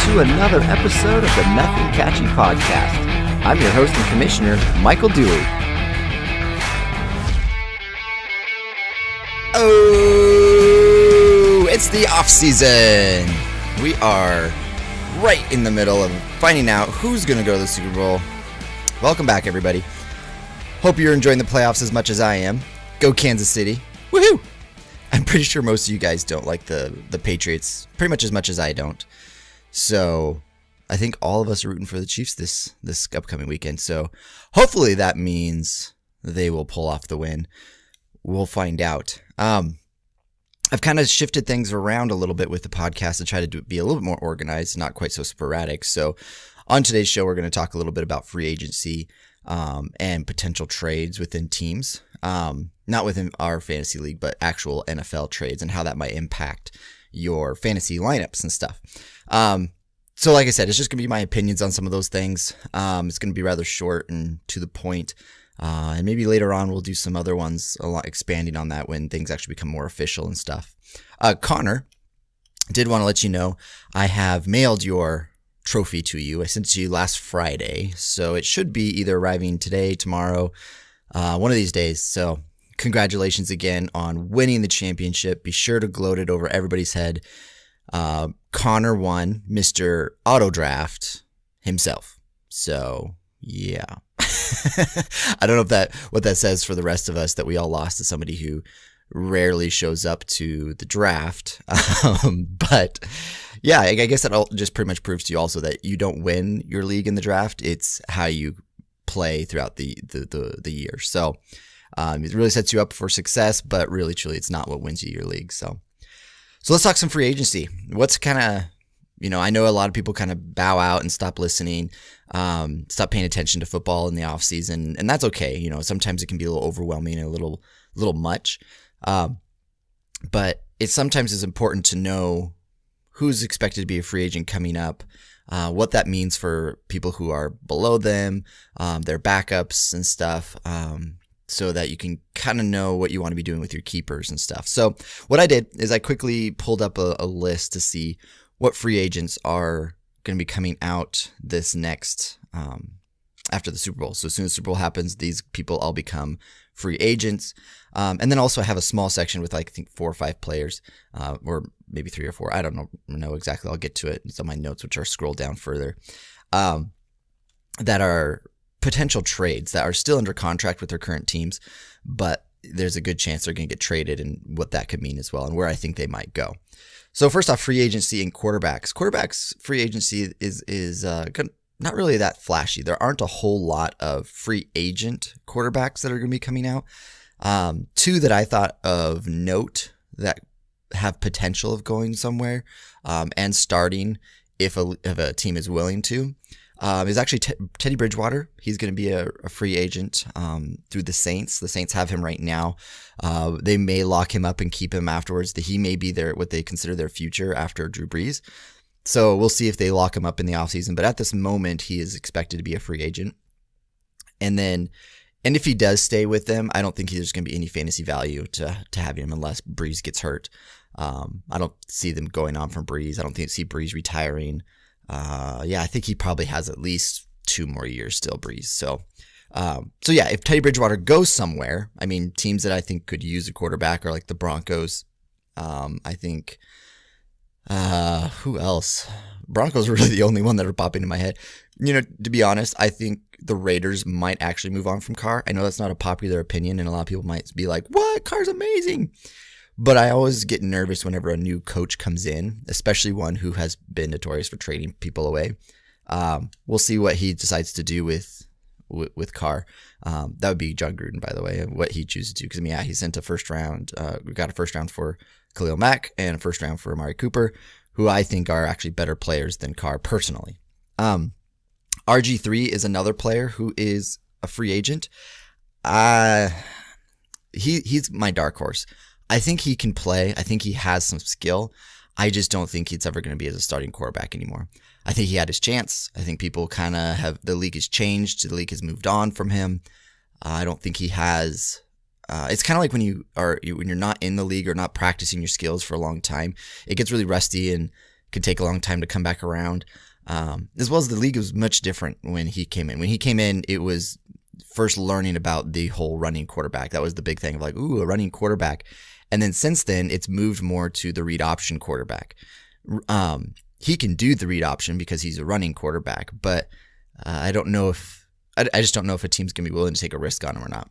to another episode of the Nothing Catchy podcast. I'm your host and commissioner, Michael Dewey. Oh, it's the off season. We are right in the middle of finding out who's going to go to the Super Bowl. Welcome back, everybody. Hope you're enjoying the playoffs as much as I am. Go Kansas City. Woohoo! I'm pretty sure most of you guys don't like the Patriots pretty much as I don't. So I think all of us are rooting for the Chiefs this upcoming weekend. So hopefully that means they will pull off the win. We'll find out. I've kind of shifted things around a little bit with the podcast to try to be a little bit more organized, not quite so sporadic. So on today's show, we're going to talk a little bit about free agency and potential trades within teams. Not within our fantasy league, but actual NFL trades and how that might impact your fantasy lineups and stuff. So like I said, it's just going to be my opinions on some of those things. It's going to be rather short and to the point. And maybe later on we'll do some other ones a lot expanding on that when things actually become more official and stuff. Connor, did want to let you know I have mailed your trophy to you. I sent it to you last Friday, so it should be either arriving today, tomorrow, one of these days. So congratulations again on winning the championship. Be sure to gloat it over everybody's head. Connor won, Mr. Auto Draft himself. So yeah. I don't know what that says for the rest of us, that we all lost to somebody who rarely shows up to the draft. But yeah, I guess that all just pretty much proves to you also that you don't win your league in the draft. It's how you play throughout the year. So it really sets you up for success, but really, truly, it's not what wins you your league. So let's talk some free agency. What's kind of, I know a lot of people kind of bow out and stop listening, stop paying attention to football in the off season, and that's okay. Sometimes it can be a little overwhelming and a little much. But it sometimes is important to know who's expected to be a free agent coming up, what that means for people who are below them, their backups and stuff, so that you can kind of know what you want to be doing with your keepers and stuff. So what I did is I quickly pulled up a list to see what free agents are going to be coming out this next after the Super Bowl. So as soon as the Super Bowl happens, these people all become free agents. And then also I have a small section with I think 4 or 5 players, or maybe 3 or 4. I don't know exactly. I'll get to it. It's on my notes, which are scrolled down further, that are potential trades that are still under contract with their current teams, but there's a good chance they're going to get traded, and what that could mean as well, and where I think they might go. So first off, free agency and quarterbacks. Quarterbacks free agency is not really that flashy. There aren't a whole lot of free agent quarterbacks that are going to be coming out. 2 that I thought of note that have potential of going somewhere and starting if a team is willing to is actually Teddy Bridgewater. He's going to be a free agent through the Saints. The Saints have him right now. They may lock him up and keep him afterwards. He may be what they consider their future after Drew Brees. So we'll see if they lock him up in the offseason. But at this moment, he is expected to be a free agent. And if he does stay with them, I don't think there's going to be any fantasy value to having him unless Brees gets hurt. I don't see them going on from Brees. I don't see Brees retiring. I think he probably has at least 2 more years still, Brees. So yeah, if Teddy Bridgewater goes somewhere, I mean, teams that I think could use a quarterback are like the Broncos. I think, who else? Broncos are really the only one that are popping in my head. To be honest, I think the Raiders might actually move on from Carr. I know that's not a popular opinion, and a lot of people might be like, what? Carr's amazing. But I always get nervous whenever a new coach comes in, especially one who has been notorious for trading people away. We'll see what he decides to do with Carr. That would be John Gruden, by the way, what he chooses to do. Because, he sent a first round. We got a first round for Khalil Mack and a first round for Amari Cooper, who I think are actually better players than Carr personally. RG3 is another player who is a free agent. He's my dark horse. I think he can play. I think he has some skill. I just don't think he's ever going to be as a starting quarterback anymore. I think he had his chance. I think people kind of the league has changed. The league has moved on from him. I don't think he has It's kind of like when when you're not in the league or not practicing your skills for a long time, it gets really rusty and could take a long time to come back around. As well as the league was much different when he came in. When he came in, it was first learning about the whole running quarterback. That was the big thing of like, ooh, a running quarterback. And then since then, it's moved more to the read option quarterback. He can do the read option because he's a running quarterback, but I just don't know if a team's going to be willing to take a risk on him or not.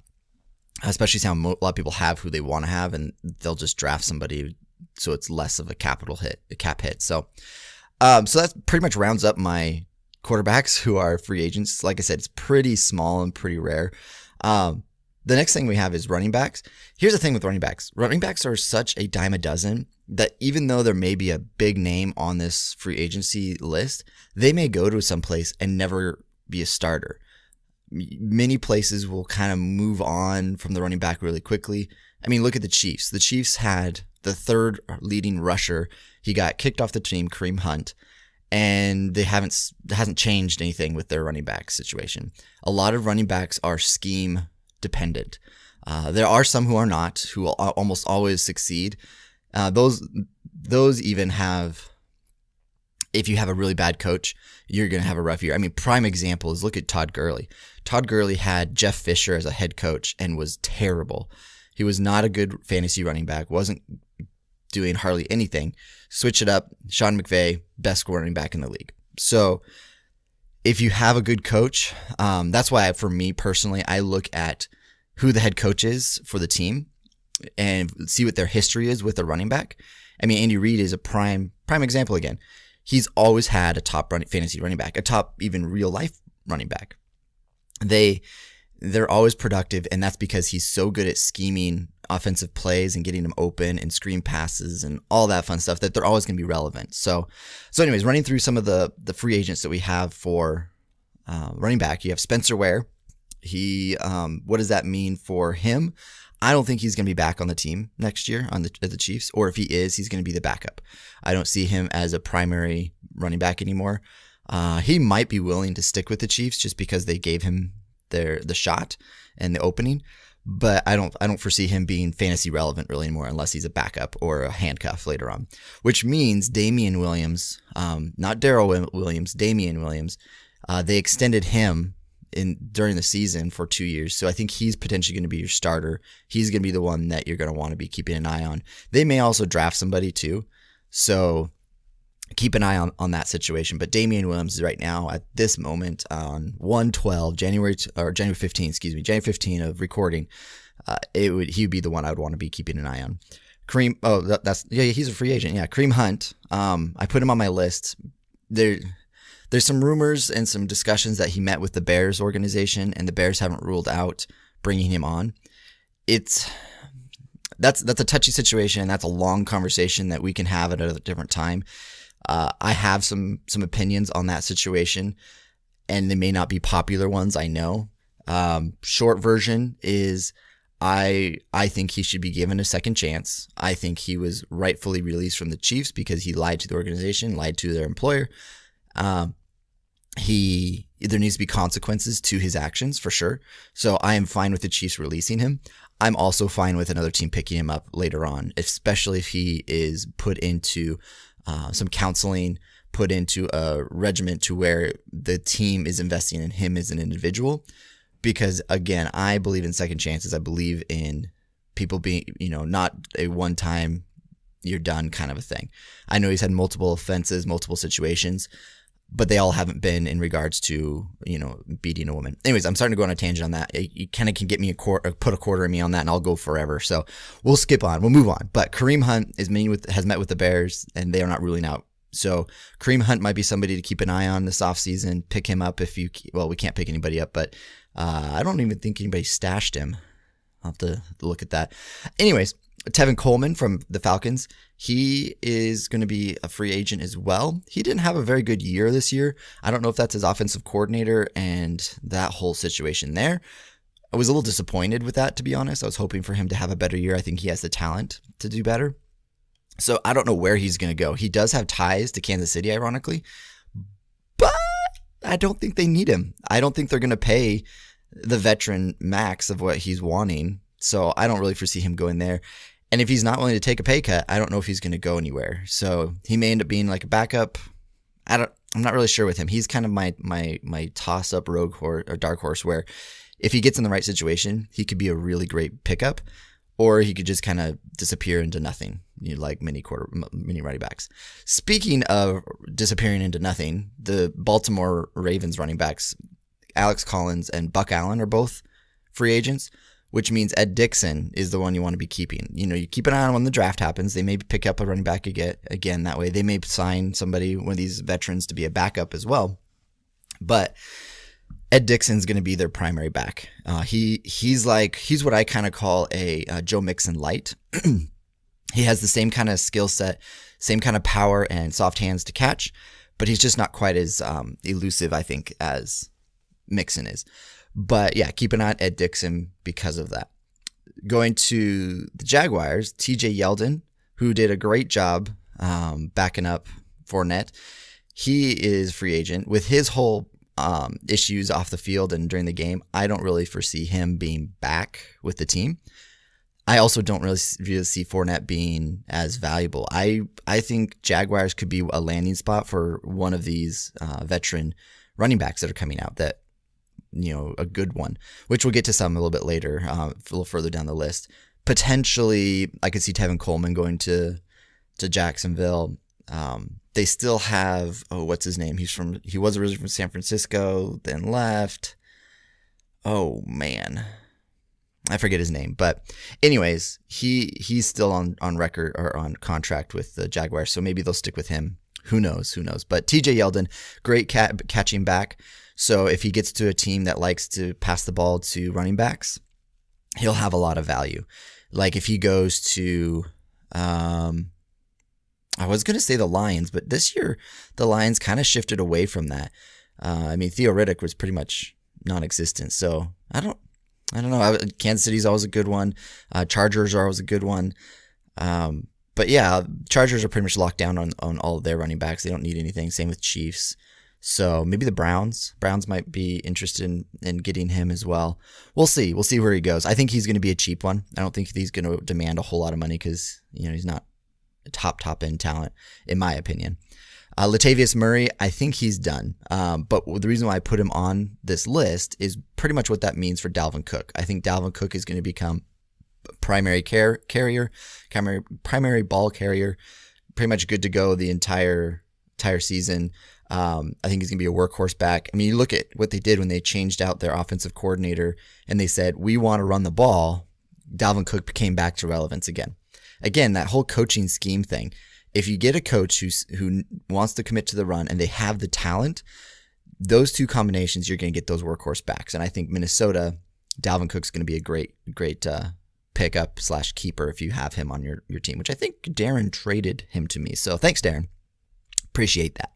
Especially since a lot of people have who they want to have, and they'll just draft somebody so it's less of a cap hit. So that pretty much rounds up my quarterbacks who are free agents. Like I said, it's pretty small and pretty rare. The next thing we have is running backs. Here's the thing with running backs. Running backs are such a dime a dozen that even though there may be a big name on this free agency list, they may go to some place and never be a starter. Many places will kind of move on from the running back really quickly. I mean, look at the Chiefs. The Chiefs had the third leading rusher. He got kicked off the team, Kareem Hunt, and it hasn't changed anything with their running back situation. A lot of running backs are scheme dependent. There are some who are not, who will almost always succeed. Those even have, if you have a really bad coach, you're going to have a rough year. I mean, prime example is look at Todd Gurley. Todd Gurley had Jeff Fisher as a head coach and was terrible. He was not a good fantasy running back, wasn't doing hardly anything. Switch it up, Sean McVay, best running back in the league. So if you have a good coach, that's why for me personally, I look at who the head coach is for the team and see what their history is with the running back. I mean, Andy Reid is a prime example again. He's always had a top fantasy running back, a top even real life running back. They're always productive, and that's because he's so good at scheming offensive plays and getting them open and screen passes and all that fun stuff that they're always going to be relevant. So anyways, running through some of the free agents that we have for running back, you have Spencer Ware. What does that mean for him? I don't think he's going to be back on the team next year at the Chiefs, or if he is, he's going to be the backup. I don't see him as a primary running back anymore. He might be willing to stick with the Chiefs just because they gave him the shot and the opening, but I don't foresee him being fantasy relevant really anymore unless he's a backup or a handcuff later on, which means Damian Williams, not Darrell Williams, Damian Williams, they extended him during the season for 2 years. So I think he's potentially going to be your starter. He's going to be the one that you're going to want to be keeping an eye on. They may also draft somebody too. So keep an eye on that situation. But Damian Williams is right now at this moment on 1/12, January 15 of recording. He would be the one I would want to be keeping an eye on. Kareem, he's a free agent. Yeah, Kareem Hunt. I put him on my list. There's some rumors and some discussions that he met with the Bears organization, and the Bears haven't ruled out bringing him on. That's a touchy situation, and that's a long conversation that we can have at a different time. I have some opinions on that situation, and they may not be popular ones, I know. Short version is I think he should be given a second chance. I think he was rightfully released from the Chiefs because he lied to the organization, lied to their employer. There needs to be consequences to his actions for sure. So I am fine with the Chiefs releasing him. I'm also fine with another team picking him up later on, especially if he is put into some counseling, put into a regiment to where the team is investing in him as an individual. Because again, I believe in second chances. I believe in people being, not a one-time you're done kind of a thing. I know he's had multiple offenses, multiple situations, but they all haven't been in regards to, beating a woman. Anyways, I'm starting to go on a tangent on that. You kind of can get me put a quarter in me on that and I'll go forever. So we'll skip on. We'll move on. But Kareem Hunt has met with the Bears and they are not ruling out. So Kareem Hunt might be somebody to keep an eye on this offseason. Pick him up we can't pick anybody up, but I don't even think anybody stashed him. I'll have to look at that. Anyways, Tevin Coleman from the Falcons, he is going to be a free agent as well. He didn't have a very good year this year. I don't know if that's his offensive coordinator and that whole situation there. I was a little disappointed with that, to be honest. I was hoping for him to have a better year. I think he has the talent to do better. So I don't know where he's going to go. He does have ties to Kansas City, ironically, but I don't think they need him. I don't think they're going to pay the veteran max of what he's wanting. So I don't really foresee him going there. And if he's not willing to take a pay cut, I don't know if he's going to go anywhere. So he may end up being like a backup. I'm not really sure with him. He's kind of my toss up rogue horse or dark horse, where if he gets in the right situation, he could be a really great pickup, or he could just kind of disappear into nothing, like mini running backs. Speaking of disappearing into nothing, the Baltimore Ravens running backs, Alex Collins and Buck Allen, are both free agents, which means Ed Dickson is the one you want to be keeping. You keep an eye on when the draft happens. They may pick up a running back again that way. They may sign somebody, one of these veterans, to be a backup as well. But Ed Dixon's going to be their primary back. He's what I kind of call a Joe Mixon light. He has the same kind of skill set, same kind of power and soft hands to catch, but he's just not quite as elusive, I think, as Mixon is. But yeah, keep an eye on Ed Dickson because of that. Going to the Jaguars, TJ Yeldon, who did a great job backing up Fournette. He is free agent. With his whole issues off the field and during the game, I don't really foresee him being back with the team. I also don't really see Fournette being as valuable. I think Jaguars could be a landing spot for one of these veteran running backs that are coming out, that a good one, which we'll get to some a little bit later, a little further down the list. Potentially, I could see Tevin Coleman going to Jacksonville. They still have, what's his name? He was originally from San Francisco, then left. Oh man, I forget his name. But anyways, he's still on record or on contract with the Jaguars, so maybe they'll stick with him. Who knows? But TJ Yeldon, great catching back. So if he gets to a team that likes to pass the ball to running backs, he'll have a lot of value. Like if he goes to, I was going to say the Lions, but this year the Lions kind of shifted away from that. Theo Riddick was pretty much non-existent. So I don't know. Kansas City's always a good one. Chargers are always a good one. But yeah, Chargers are pretty much locked down on all of their running backs. They don't need anything. Same with Chiefs. So maybe the Browns might be interested in getting him as well. We'll see. We'll see where he goes. I think he's going to be a cheap one. I don't think he's going to demand a whole lot of money because he's not a top end talent, in my opinion. Latavius Murray, I think he's done. But the reason why I put him on this list is pretty much what that means for Dalvin Cook. I think Dalvin Cook is going to become primary ball carrier, pretty much good to go the entire season. I think he's going to be a workhorse back. I mean, you look at what they did when they changed out their offensive coordinator and they said, we want to run the ball. Dalvin Cook came back to relevance again. Again, that whole coaching scheme thing. If you get a coach who wants to commit to the run and they have the talent, those two combinations, you're going to get those workhorse backs. And I think Minnesota, Dalvin Cook's going to be a great pickup / keeper if you have him on your team, which I think Darren traded him to me. So thanks, Darren. Appreciate that.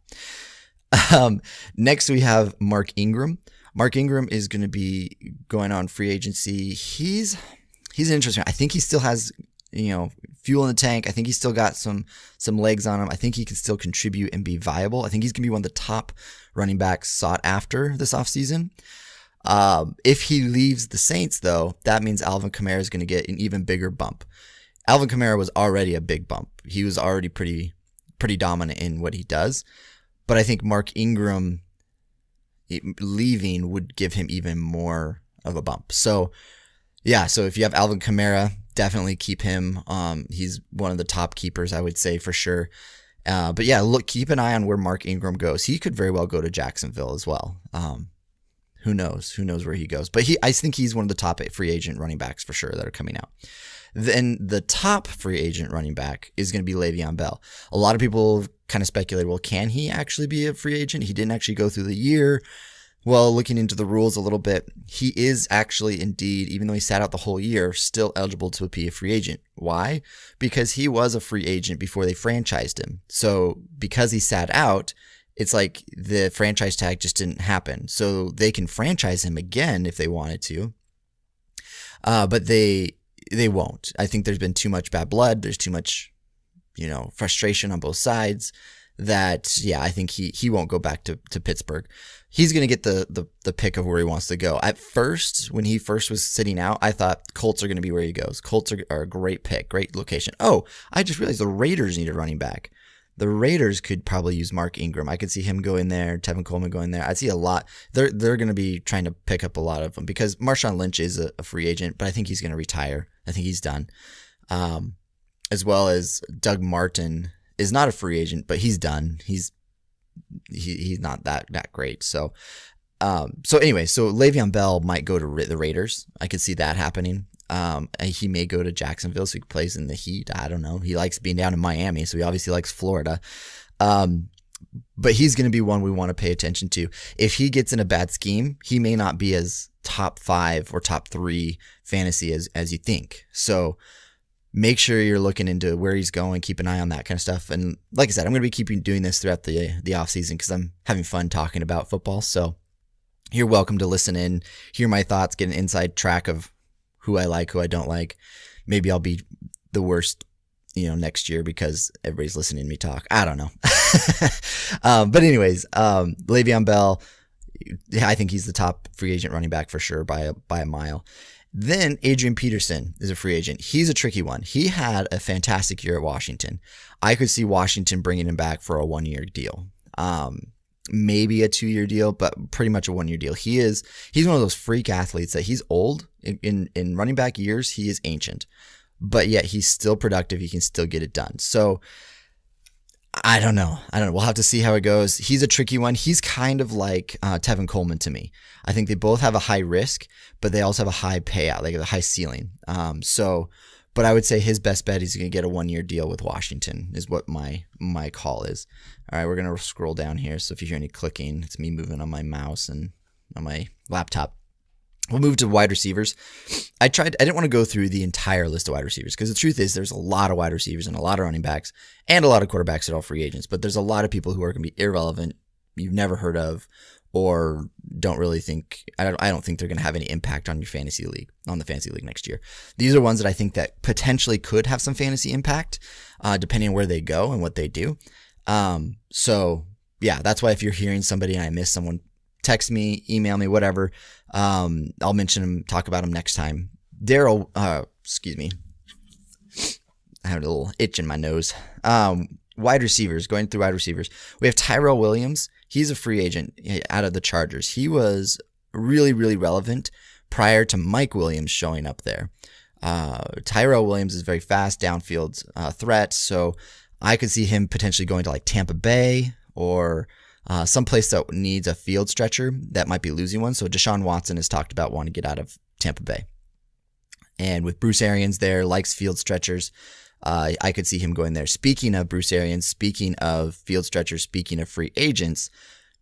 Next we have Mark Ingram. Mark Ingram is going to be going on free agency. He's interesting. I think he still has, fuel in the tank. I think he's still got some legs on him. I think he can still contribute and be viable. I think he's going to be one of the top running backs sought after this offseason. If he leaves the Saints, though, that means Alvin Kamara is going to get an even bigger bump. Alvin Kamara was already a big bump. He was already pretty dominant in what he does. But I think Mark Ingram leaving would give him even more of a bump. So, yeah, so if you have Alvin Kamara, definitely keep him. He's one of the top keepers, I would say, for sure. But yeah, keep an eye on where Mark Ingram goes. He could very well go to Jacksonville as well. Who knows? Who knows where he goes? But I think he's one of the top free agent running backs for sure that are coming out. Then the top free agent running back is going to be Le'Veon Bell. A lot of people kind of speculate, well, can he actually be a free agent? He didn't actually go through the year. Well, looking into the rules a little bit, he is actually indeed, even though he sat out the whole year, still eligible to be a free agent. Why? Because he was a free agent before they franchised him. So because he sat out, it's like the franchise tag just didn't happen. So they can franchise him again if they wanted to. But they won't. I think there's been too much bad blood. There's too much, frustration on both sides that, yeah, I think he won't go back to Pittsburgh. He's going to get the pick of where he wants to go. At first, when he first was sitting out, I thought Colts are going to be where he goes. Colts are a great pick, great location. Oh, I just realized the Raiders need a running back. The Raiders could probably use Mark Ingram. I could see him going there, Tevin Coleman going there. I see a lot. They're going to be trying to pick up a lot of them because Marshawn Lynch is a free agent, but I think he's going to retire. I think he's done. As well as Doug Martin is not a free agent, but he's done. He's not that great. So anyway, so Le'Veon Bell might go to the Raiders. I could see that happening. He may go to Jacksonville so he plays in the Heat. I don't know. He likes being down in Miami, so he obviously likes Florida. But he's going to be one we want to pay attention to. If he gets in a bad scheme, he may not be as top 5 or top 3 fantasy as you think. So make sure you're looking into where he's going. Keep an eye on that kind of stuff. And like I said, I'm going to be keeping doing this throughout the off season because I'm having fun talking about football. So you're welcome to listen in, hear my thoughts, get an inside track of who I like, who I don't like. Maybe I'll be the worst, next year because everybody's listening to me talk. I don't know. But anyways, Le'Veon Bell, I think he's the top free agent running back for sure by a mile. Then Adrian Peterson is a free agent. He's a tricky one. He had a fantastic year at Washington. I could see Washington bringing him back for a 1-year deal. Maybe a 2-year deal, but pretty much a 1-year deal. He's one of those freak athletes that he's old in running back years. He is ancient, but yet he's still productive. He can still get it done. So I don't know. We'll have to see how it goes. He's a tricky one. He's kind of like Tevin Coleman to me. I think they both have a high risk, but they also have a high payout, like a high ceiling. But I would say his best bet is going to get a 1-year deal with Washington is what my call is. All right, we're going to scroll down here. So if you hear any clicking, it's me moving on my mouse and on my laptop. We'll move to wide receivers. I didn't want to go through the entire list of wide receivers because the truth is there's a lot of wide receivers and a lot of running backs and a lot of quarterbacks that are all free agents. But there's a lot of people who are going to be irrelevant, you've never heard of, or don't really think, I don't think they're going to have any impact on your fantasy league, on the fantasy league next year. These are ones that I think that potentially could have some fantasy impact, depending on where they go and what they do. So yeah, that's why if you're hearing somebody and I miss someone, text me, email me, whatever. I'll mention them, talk about them next time. Daryl, excuse me. I have a little itch in my nose. Wide receivers, going through wide receivers. We have Tyrell Williams. He's a free agent out of the Chargers. He was really, really relevant prior to Mike Williams showing up there. Tyrell Williams is very fast, downfield threat, so I could see him potentially going to like Tampa Bay or someplace that needs a field stretcher that might be losing one. So Deshaun Watson has talked about wanting to get out of Tampa Bay. And with Bruce Arians there, likes field stretchers, I could see him going there. Speaking of Bruce Arians, speaking of field stretchers, speaking of free agents,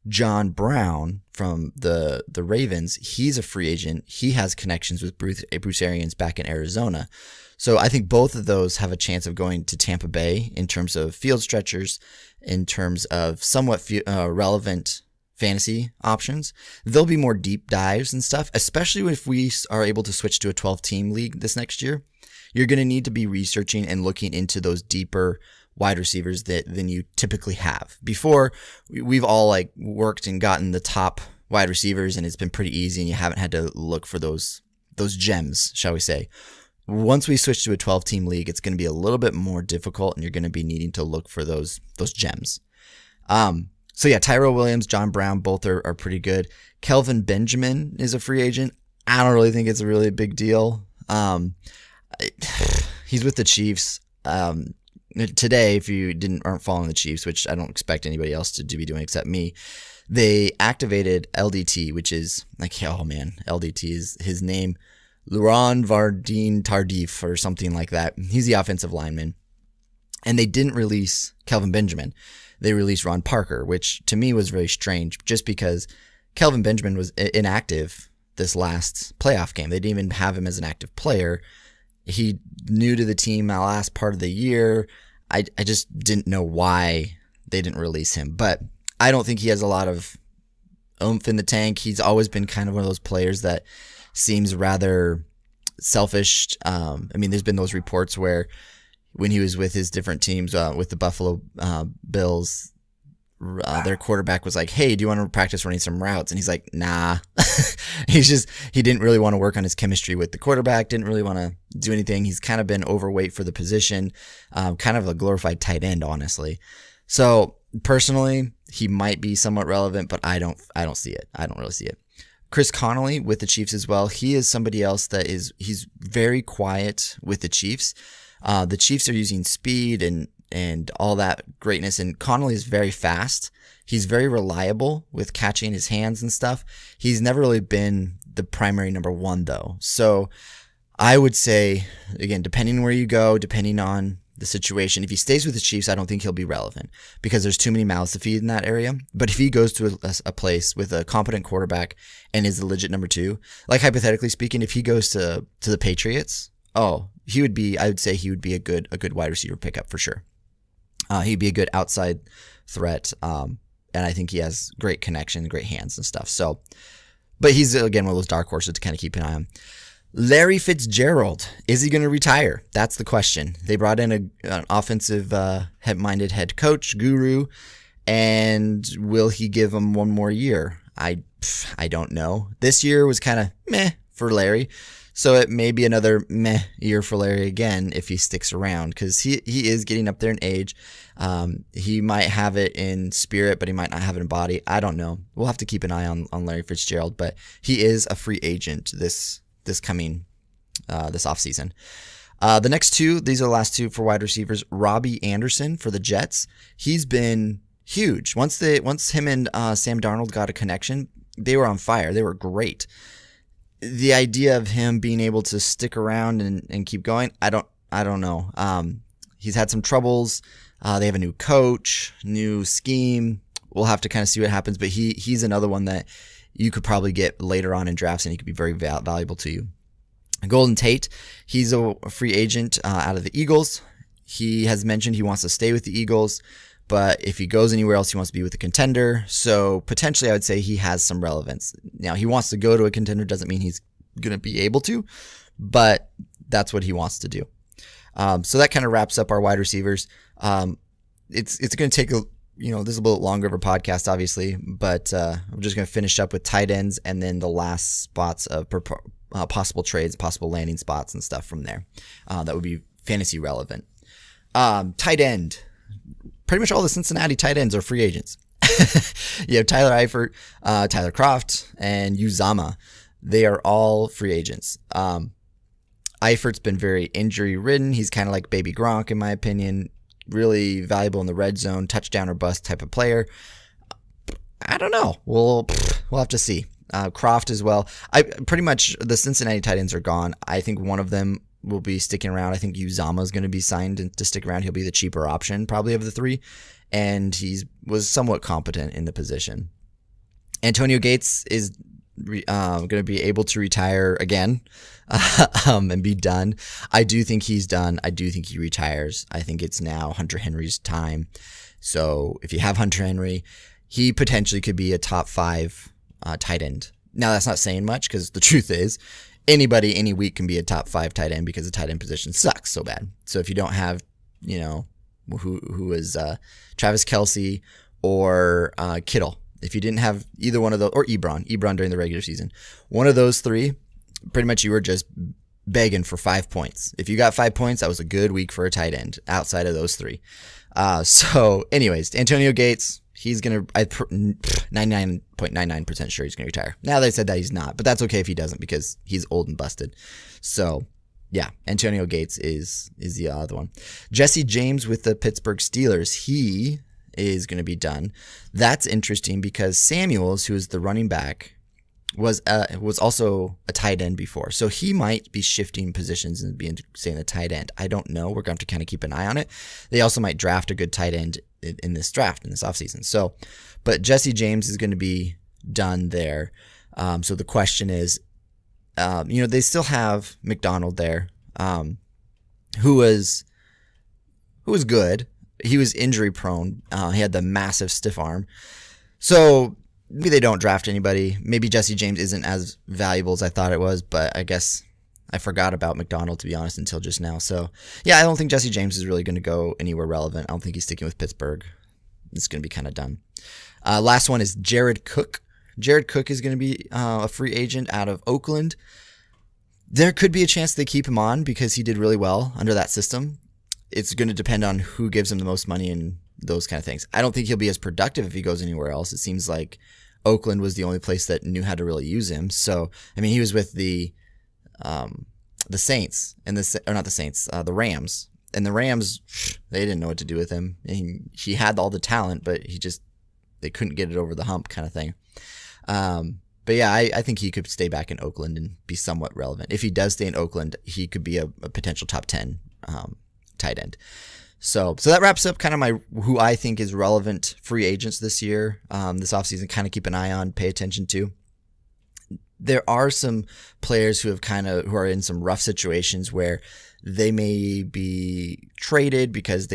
John Brown from the Ravens, he's a free agent. He has connections with Bruce Arians back in Arizona. So I think both of those have a chance of going to Tampa Bay in terms of field stretchers, in terms of somewhat relevant fantasy options. There'll be more deep dives and stuff, especially if we are able to switch to a 12-team league this next year. You're going to need to be researching and looking into those deeper wide receivers than you typically have. Before, we've all like worked and gotten the top wide receivers, and it's been pretty easy, and you haven't had to look for those gems, shall we say. Once we switch to a 12-team league, it's going to be a little bit more difficult, and you're going to be needing to look for those gems. So yeah, Tyrell Williams, John Brown, both are pretty good. Kelvin Benjamin is a free agent. I don't really think it's a really big deal. He's with the Chiefs. Today, if you aren't following the Chiefs, which I don't expect anybody else to be doing except me, they activated LDT, which is like, oh man, LDT is his name. Laurent Vardine Tardif or something like that. He's the offensive lineman. And they didn't release Kelvin Benjamin. They released Ron Parker, which to me was very strange just because Kelvin Benjamin was inactive this last playoff game. They didn't even have him as an active player. He new to the team the last part of the year. I just didn't know why they didn't release him. But I don't think he has a lot of oomph in the tank. He's always been kind of one of those players that seems rather selfish. There's been those reports where when he was with his different teams, with the Buffalo Bills, their quarterback was like, hey, do you want to practice running some routes? And he's like, nah. He didn't really want to work on his chemistry with the quarterback, didn't really want to do anything. He's kind of been overweight for the position, kind of a glorified tight end, honestly. So personally, he might be somewhat relevant, but I don't see it. I don't really see it. Chris Connolly with the Chiefs as well. He is somebody else he's very quiet with the Chiefs. The Chiefs are using speed and all that greatness, and Connolly is very fast. He's very reliable with catching his hands and stuff. He's never really been the primary number one, though. So I would say, again, depending where you go, depending on the situation, if he stays with the Chiefs, I don't think he'll be relevant because there's too many mouths to feed in that area. But if he goes to a place with a competent quarterback and is the legit number two, like hypothetically speaking, if he goes to the Patriots, I would say he would be a good wide receiver pickup for sure. He'd be a good outside threat, and I think he has great connection, great hands and stuff. So, but he's, again, one of those dark horses to kind of keep an eye on. Larry Fitzgerald, is he going to retire? That's the question. They brought in an offensive minded head coach, guru, and will he give him one more year? I don't know. This year was kind of meh for Larry. So it may be another meh year for Larry again if he sticks around, because he is getting up there in age. He might have it in spirit, but he might not have it in body. I don't know. We'll have to keep an eye on Larry Fitzgerald, but he is a free agent this coming this offseason. The next two, these are the last two for wide receivers. Robbie Anderson for the Jets. He's been huge. Once him and Sam Darnold got a connection, they were on fire. They were great. The idea of him being able to stick around and keep going, I don't know. He's had some troubles. They have a new coach, new scheme. We'll have to kind of see what happens, but he's another one that you could probably get later on in drafts, and he could be very valuable to you. Golden Tate, he's a free agent out of the Eagles. He has mentioned he wants to stay with the Eagles, but if he goes anywhere else, he wants to be with a contender. So potentially I would say he has some relevance. Now, he wants to go to a contender doesn't mean he's going to be able to, but that's what he wants to do. So that kind of wraps up our wide receivers. It's going to take this is a little longer of a podcast, obviously, but I'm just going to finish up with tight ends and then the last spots of possible trades, possible landing spots and stuff from there. That would be fantasy relevant. Tight end. Pretty much all the Cincinnati tight ends are free agents. You have Tyler Eifert, Tyler Kroft, and Uzama. They are all free agents. Eifert's been very injury-ridden. He's kind of like Baby Gronk, in my opinion. Really valuable in the red zone, touchdown or bust type of player. I don't know. We'll have to see. Kroft as well. Pretty much the Cincinnati tight ends are gone. I think one of them will be sticking around. I think Uzama is going to be signed to stick around. He'll be the cheaper option probably of the three, and he was somewhat competent in the position. Antonio Gates is going to be able to retire again and be done. I do think he's done. I do think he retires. I think it's now Hunter Henry's time. So if you have Hunter Henry, he potentially could be a top 5 tight end. Now, that's not saying much because the truth is anybody any week can be a top 5 tight end because the tight end position sucks so bad. So if you don't have, who is Travis Kelce or Kittle, if you didn't have either one of those, or Ebron during the regular season, one of those three, pretty much you were just begging for 5 points. If you got 5 points, that was a good week for a tight end outside of those three. So anyways, Antonio Gates, he's going to, 99.99% sure he's going to retire. Now they said that he's not, but that's okay if he doesn't because he's old and busted. So yeah, Antonio Gates is the other one. Jesse James with the Pittsburgh Steelers, he is going to be done. That's interesting because Samuels, who is the running back, was also a tight end before. So he might be shifting positions and being saying the tight end. I don't know. We're going to have to kind of keep an eye on it. They also might draft a good tight end in this draft, in this offseason. So, but Jesse James is going to be done there. So the question is, they still have McDonald there, who was good. He was injury prone. He had the massive stiff arm. So maybe they don't draft anybody. Maybe Jesse James isn't as valuable as I thought it was, but I guess I forgot about McDonald, to be honest, until just now. So yeah, I don't think Jesse James is really going to go anywhere relevant. I don't think he's sticking with Pittsburgh. it's going to be kind of done. Last one is Jared Cook. Jared Cook is going to be a free agent out of Oakland. There could be a chance they keep him on because he did really well under that system. It's going to depend on who gives him the most money and those kind of things. I don't think he'll be as productive if he goes anywhere else. It seems like Oakland was the only place that knew how to really use him. So, I mean, he was with the Saints and the Rams. And the Rams, they didn't know what to do with him. And he had all the talent, but they couldn't get it over the hump kind of thing. But yeah, I think he could stay back in Oakland and be somewhat relevant. If he does stay in Oakland, he could be a potential top 10 tight end. So that wraps up kind of who I think is relevant free agents this year, this offseason. Kind of keep an eye on, pay attention to. There are some players who are in some rough situations where they may be traded because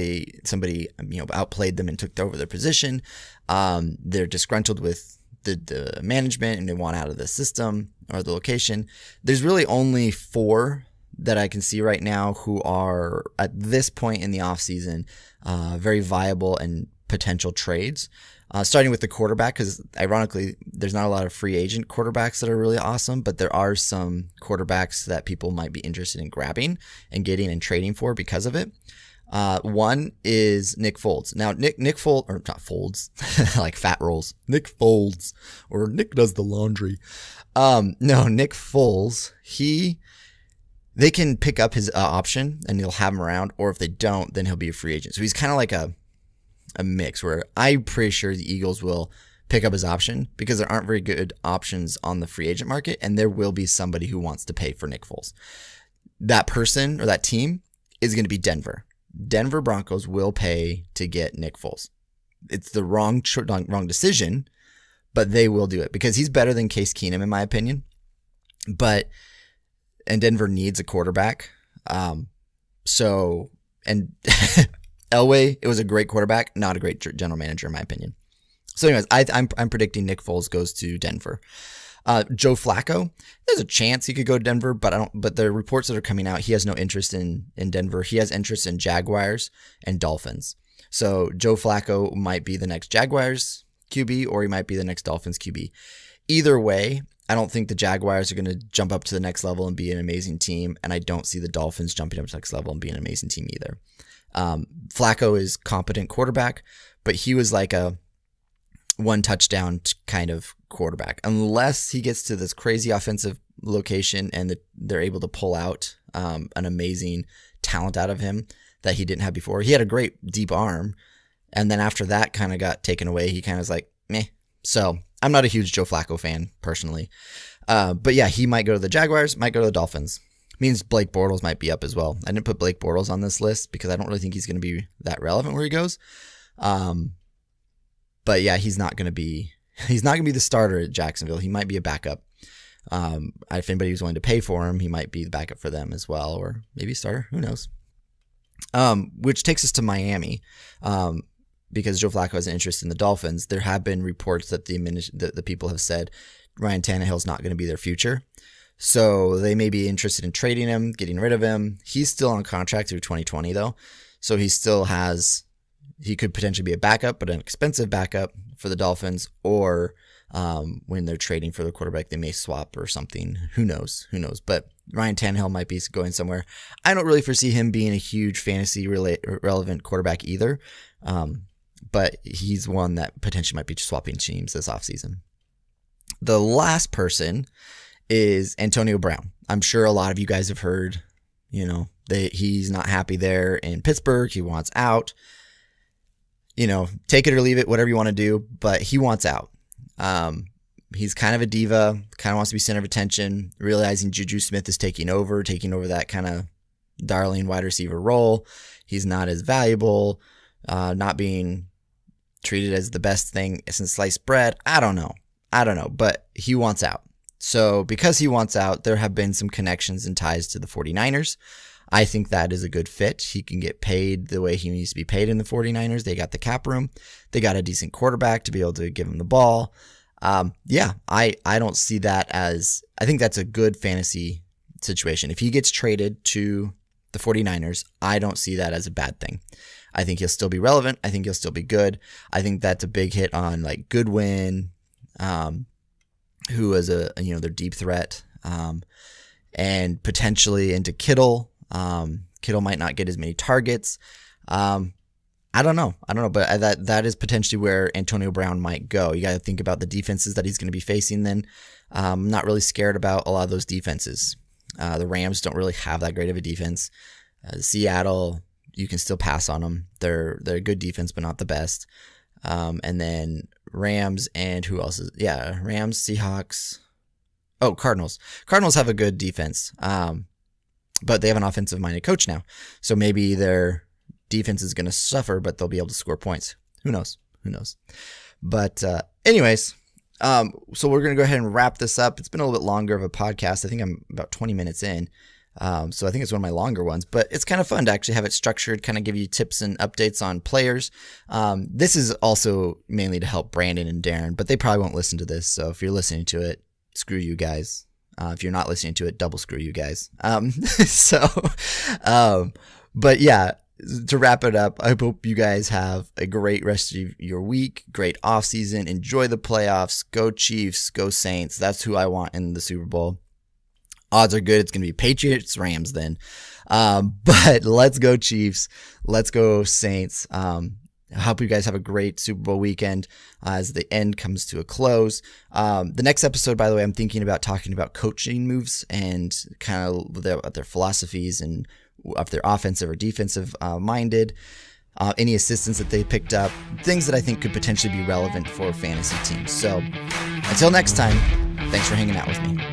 somebody outplayed them and took over their position. They're disgruntled with the management and they want out of the system or the location. There's really only 4 that I can see right now who are at this point in the offseason very viable and potential trades. Starting with the quarterback, because ironically, there's not a lot of free agent quarterbacks that are really awesome, but there are some quarterbacks that people might be interested in grabbing and getting and trading for because of it. One is Nick Foles. Now, Nick Foles, or not Folds, like fat rolls. Nick Folds, or Nick does the laundry. No, Nick Foles, they can pick up his option and he'll have him around, or if they don't, then he'll be a free agent. So he's kind of like a mix where I'm pretty sure the Eagles will pick up his option because there aren't very good options on the free agent market, and there will be somebody who wants to pay for Nick Foles. That person or that team is going to be Denver. Denver Broncos will pay to get Nick Foles. It's the wrong decision, but they will do it because he's better than Case Keenum in my opinion. And Denver needs a quarterback. And Elway, it was a great quarterback, not a great general manager in my opinion. So anyways, I'm predicting Nick Foles goes to Denver. Joe Flacco, there's a chance he could go to Denver, but the reports that are coming out, he has no interest in Denver. He has interest in Jaguars and Dolphins. So Joe Flacco might be the next Jaguars QB, or he might be the next Dolphins QB. Either way, I don't think the Jaguars are going to jump up to the next level and be an amazing team, and I don't see the Dolphins jumping up to the next level and being an amazing team either. Flacco is competent quarterback, but he was like a one touchdown kind of quarterback. Unless he gets to this crazy offensive location and they're able to pull out an amazing talent out of him that he didn't have before. He had a great deep arm, and then after that kind of got taken away. He kind of was like, meh. So I'm not a huge Joe Flacco fan personally. But yeah, he might go to the Jaguars, might go to the Dolphins. Means Blake Bortles might be up as well. I didn't put Blake Bortles on this list because I don't really think he's going to be that relevant where he goes. But yeah, he's not going to be the starter at Jacksonville. He might be a backup. If anybody was willing to pay for him, he might be the backup for them as well, or maybe a starter. Who knows? Which takes us to Miami. Because Joe Flacco has an interest in the Dolphins. There have been reports that the people have said Ryan Tannehill's not going to be their future. So they may be interested in trading him, getting rid of him. He's still on contract through 2020 though. So he could potentially be a backup, but an expensive backup for the Dolphins, or when they're trading for the quarterback, they may swap or something. Who knows? But Ryan Tannehill might be going somewhere. I don't really foresee him being a huge fantasy relevant quarterback either. But he's one that potentially might be swapping teams this offseason. The last person is Antonio Brown. I'm sure a lot of you guys have heard, he's not happy there in Pittsburgh. He wants out. Take it or leave it, whatever you want to do, but he wants out. He's kind of a diva, kind of wants to be center of attention, realizing Juju Smith is taking over that kind of darling wide receiver role. He's not as valuable, not being treated as the best thing since sliced bread. I don't know, but he wants out. So because he wants out, there have been some connections and ties to the 49ers. I think that is a good fit. He can get paid the way he needs to be paid in the 49ers. They got the cap room. They got a decent quarterback to be able to give him the ball. I don't see that I think that's a good fantasy situation. If he gets traded to the 49ers, I don't see that as a bad thing. I think he'll still be relevant. I think he'll still be good. I think that's a big hit on like Goodwin, who is their deep threat, and potentially into Kittle. Kittle might not get as many targets. I don't know, but that is potentially where Antonio Brown might go. You got to think about the defenses that he's going to be facing then. I'm not really scared about a lot of those defenses. The Rams don't really have that great of a defense. Seattle, you can still pass on them. They're a good defense, but not the best. And then Rams and who else is? Yeah, Rams, Seahawks. Oh, Cardinals. Cardinals have a good defense, but they have an offensive-minded coach now. So maybe their defense is going to suffer, but they'll be able to score points. Who knows? But anyways, so we're going to go ahead and wrap this up. It's been a little bit longer of a podcast. I think I'm about 20 minutes in. So I think it's one of my longer ones, but it's kind of fun to actually have it structured, kind of give you tips and updates on players. This is also mainly to help Brandon and Darren, but they probably won't listen to this. So if you're listening to it, screw you guys. If you're not listening to it, double screw you guys. But yeah, to wrap it up, I hope you guys have a great rest of your week, great off season. Enjoy the playoffs. Go Chiefs, go Saints. That's who I want in the Super Bowl. Odds are good. It's going to be Patriots, Rams then. But let's go Chiefs. Let's go Saints. I hope you guys have a great Super Bowl weekend as the end comes to a close. The next episode, by the way, I'm thinking about talking about coaching moves and kind of their philosophies and if they're offensive or defensive minded, any assistants that they picked up, things that I think could potentially be relevant for fantasy teams. So until next time, thanks for hanging out with me.